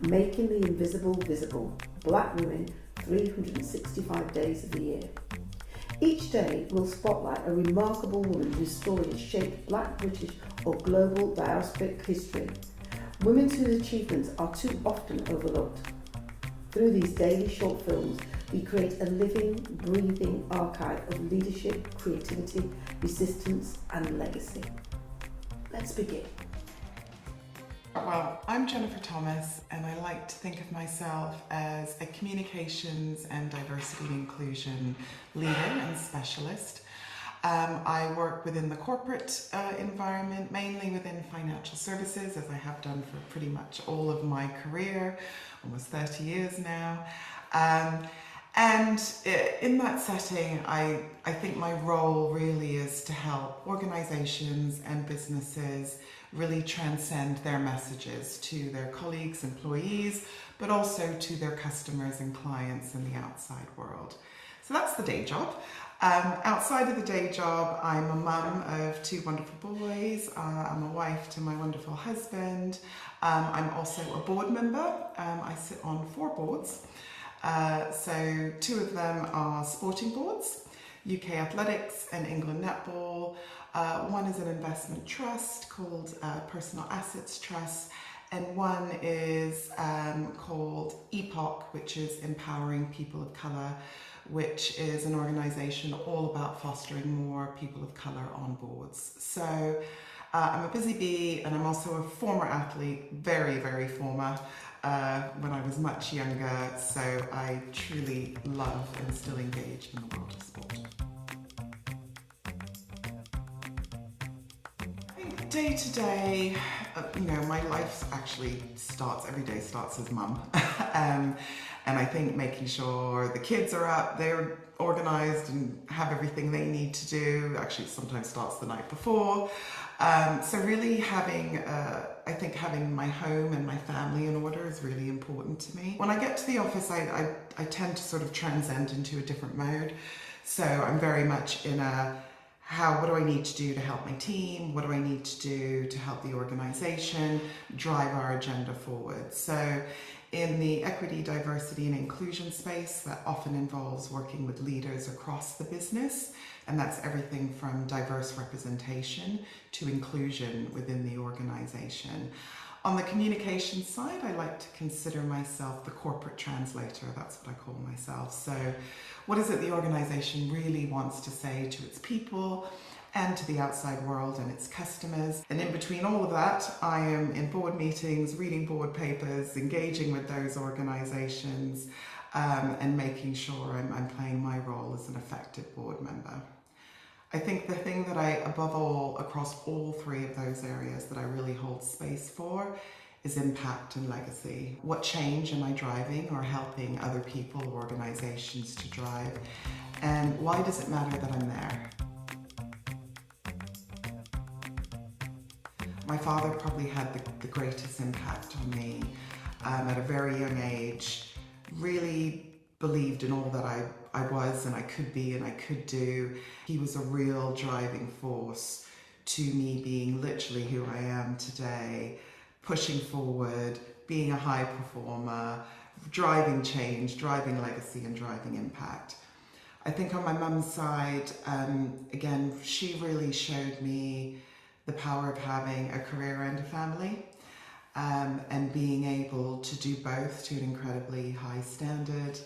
Making the invisible visible. Black women, 365 days of the year. Each day will spotlight a remarkable woman whose story has shaped Black, British or global diasporic history. Women whose achievements are too often overlooked. Through these daily short films, we create a living, breathing archive of leadership, creativity, resistance and legacy. Let's begin. Well, I'm Jennifer Thomas and I like to think of myself as a communications and diversity and inclusion leader and specialist. I work within the corporate environment, mainly within financial services, as I have done for pretty much all of my career, almost 30 years now. And in that setting, I think my role really is to help organizations and businesses really transcend their messages to their colleagues, employees, but also to their customers and clients in the outside world. So that's the day job. Outside of the day job, I'm a mum of two wonderful boys. I'm a wife to my wonderful husband. I'm also a board member. I sit on 4 boards. So 2 of them are sporting boards, UK Athletics and England Netball. One is an investment trust called Personal Assets Trust, and one is called EPoC, which is Empowering People of Colour, which is an organisation all about fostering more people of colour on boards. So I'm a busy bee, and I'm also a former athlete, very, very former, when I was much younger, so I truly love and still engage in the world of sport. Day to day, my life actually every day starts as mum. And I think making sure the kids are up, they're organised and have everything they need to do. Actually, it sometimes starts the night before. So really having my home and my family in order is really important to me. When I get to the office, I tend to sort of transcend into a different mode. So I'm very much in what do I need to do to help my team? What do I need to do to help the organisation drive our agenda forward? So in the equity, diversity and inclusion space, that often involves working with leaders across the business, and that's everything from diverse representation to inclusion within the organisation. On the communication side, I like to consider myself the corporate translator. That's what I call myself. So what is it the organisation really wants to say to its people and to the outside world and its customers? And in between all of that, I am in board meetings, reading board papers, engaging with those organisations, and making sure I'm playing my role as an effective board member. I think the thing that above all, across all 3 of those areas that I really hold space for is impact and legacy. What change am I driving or helping other people or organisations to drive? And why does it matter that I'm there? My father probably had the greatest impact on me at a very young age. Really believed in all that I was and I could be and I could do. He was a real driving force to me being literally who I am today, pushing forward, being a high performer, driving change, driving legacy and driving impact. I think on my mum's side, again, she really showed me the power of having a career and a family, and being able to do both to an incredibly high standard.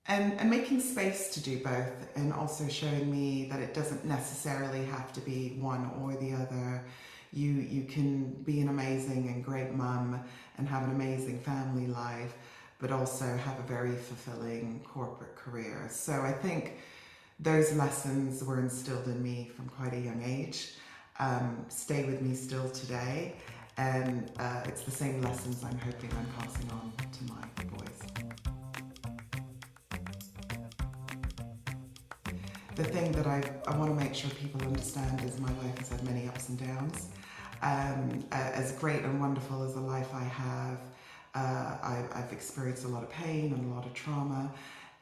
And making space to do both, and also showing me that it doesn't necessarily have to be one or the other. You can be an amazing and great mum and have an amazing family life, but also have a very fulfilling corporate career. So I think those lessons were instilled in me from quite a young age, stay with me still today, and it's the same lessons I'm hoping I'm passing on to my boys. The thing that I want to make sure people understand is my life has had many ups and downs. As great and wonderful as the life I have, I've experienced a lot of pain and a lot of trauma,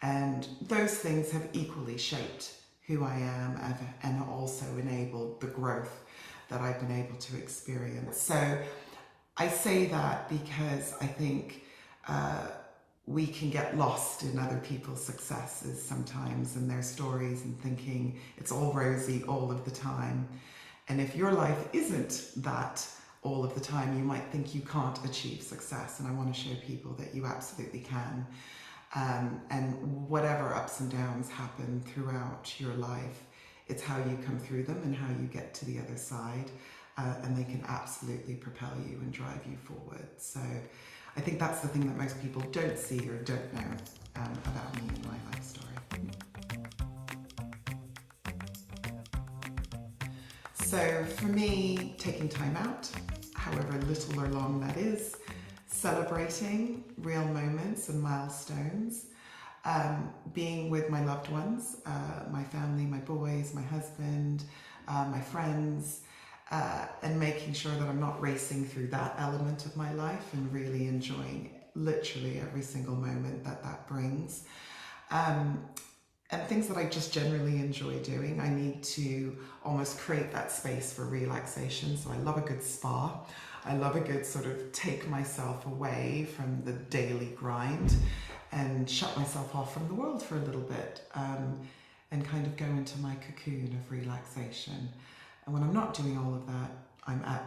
and those things have equally shaped who I am and also enabled the growth that I've been able to experience. So I say that because I think we can get lost in other people's successes sometimes and their stories and thinking it's all rosy all of the time. And if your life isn't that all of the time, you might think you can't achieve success. And I want to show people that you absolutely can. And whatever ups and downs happen throughout your life, it's how you come through them and how you get to the other side. And they can absolutely propel you and drive you forward. So I think that's the thing that most people don't see or don't know about me and my life story. So for me, taking time out, however little or long that is, celebrating real moments and milestones, being with my loved ones, my family, my boys, my husband, my friends, and making sure that I'm not racing through that element of my life and really enjoying literally every single moment that brings. And things that I just generally enjoy doing. I need to almost create that space for relaxation. So I love a good spa. I love a good sort of take myself away from the daily grind and shut myself off from the world for a little bit, and kind of go into my cocoon of relaxation. And when I'm not doing all of that, I'm at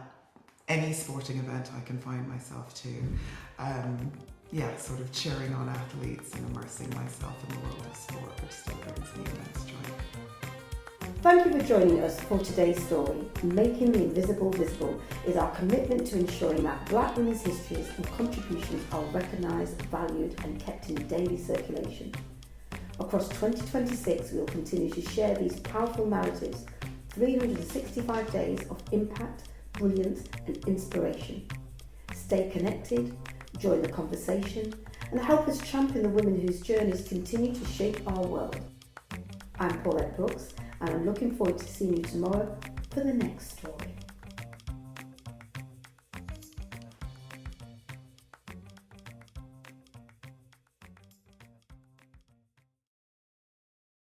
any sporting event I can find myself to. Sort of cheering on athletes and immersing myself in the world of sport, which still brings me immense joy. Thank you for joining us for today's story. Making the invisible visible is our commitment to ensuring that Black women's histories and contributions are recognised, valued and kept in daily circulation. Across 2026, we will continue to share these powerful narratives, 365 days of impact, brilliance and inspiration. Stay connected, join the conversation and help us champion the women whose journeys continue to shape our world. I'm Paulette Brooks and I'm looking forward to seeing you tomorrow for the next story.